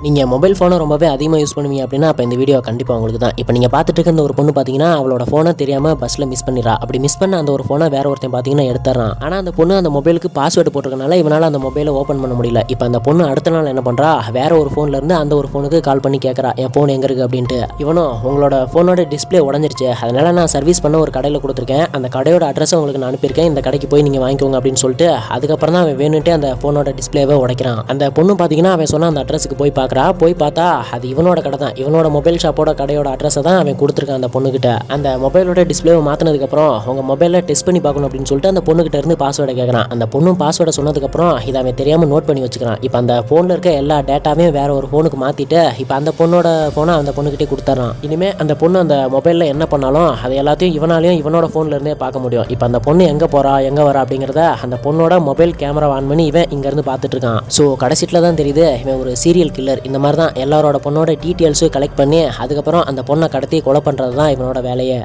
நீங்கள் மொபைல் ஃபோனை ரொம்பவே அதிகமாக யூஸ் பண்ணுவீங்க அப்படின்னா அப்போ இந்த வீடியோ கண்டிப்பாக உங்களுக்கு தான். இப்போ நீங்கள் பார்த்துட்டு இருக்க இந்த ஒரு பொண்ணு பார்த்தீங்கன்னா அவளோட ஃபோனை தெரியாமல் பஸ்ஸில் மிஸ் பண்ணிடுறா. அப்படி மிஸ் பண்ண அந்த ஒரு ஃபோனை வேற ஒருத்தன் பார்த்தீங்கன்னா எடுத்துறான். ஆனால் அந்த பொண்ணு அந்த மொபைலுக்கு பாஸ்வேர்டு போட்டிருக்கனால இவனால் அந்த மொபைலை ஓப்பன் பண்ண முடியல. இப்போ அந்த பொண்ணு அடுத்த நாள் என்ன பண்ணுறா, வேற ஒரு ஃபோன்லேருந்து அந்த ஒரு ஃபோனுக்கு கால் பண்ணி கேட்குறா, என் ஃபோன் எங்கே இருக்குது அப்படின்ட்டு. இவனும் உங்களோட ஃபோனோட டிஸ்பிளே உடஞ்சிருச்சு, அதனால் நான் சர்வீஸ் பண்ண ஒரு கடையில் கொடுத்துருக்கேன், அந்த கடையோட அட்ரஸை உங்களுக்கு நான் அனுப்பியிருக்கேன், இந்த கடைக்கு போய் நீங்கள் வாங்கிக்கோங்க அப்படின்னு சொல்லிட்டு அதுக்கப்புறம் தான் அவன் வேணுன்ட்டு அந்த ஃபோனோட டிஸ்பிளேவை உடைக்கிறான். அந்த பொண்ணு பார்த்தீங்கன்னா அவன் சொன்ன அந்த அட்ரஸுக்கு போய் பார்க்குறா. போய் பார்த்தா அது இவனோட கடை தான். இவனோட மொபைல் ஷாப்போட கடையோட அட்ரஸை தான் அவன் கொடுத்துருக்கான் அந்த பொண்ணுகிட்ட. அந்த மொபைலோட டிஸ்பிளேவை மாற்றினதுக்கப்புறம் உங்க மொபைலில் டெஸ்ட் பண்ணி பார்க்கணும் அப்படின்னு சொல்லிட்டு அந்த பொண்ணுகிட்ட இருந்து பாஸ்வேர்டை கேட்குறான். அந்த பொண்ணும் பாஸ்வேர்டை சொன்னதுக்கப்புறம் இதை அவன் தெரியாமல் நோட் பண்ணி வச்சுக்கிறான். இப்போ அந்த ஃபோனில் இருக்க எல்லா டேட்டாவையும் வேற ஒரு ஃபோனுக்கு மாற்றிட்டு இப்போ அந்த பொண்ணோட ஃபோனை அந்த பொண்ணுகிட்டே கொடுத்துட்றான். இனிமேல் அந்த பொண்ணு அந்த மொபைலில் என்ன பண்ணாலும் அது எல்லாத்தையும் இவனாலையும் இவனோட ஃபோனில் இருந்தே பார்க்க முடியும். இப்போ அந்த பொண்ணு எங்கே போகிறா எங்கே வரா அப்படிங்கிறத அந்த பொண்ணோட மொபைல் கேமரா ஆன் பண்ணி இவன் இங்கேருந்து பார்த்துட்டு இருக்கான். ஸோ கடைசியில் தான் தெரியுது இவன் ஒரு சீரியல் கில்லர். இந்த மாதிரி தான் எல்லாரோட பொண்ணோட டீட்டெயில்ஸும் கலெக்ட் பண்ணி அதுக்கப்புறம் அந்த பொண்ணை கடத்தி கொலை பண்ணுறது தான் இவனோட வேலையை.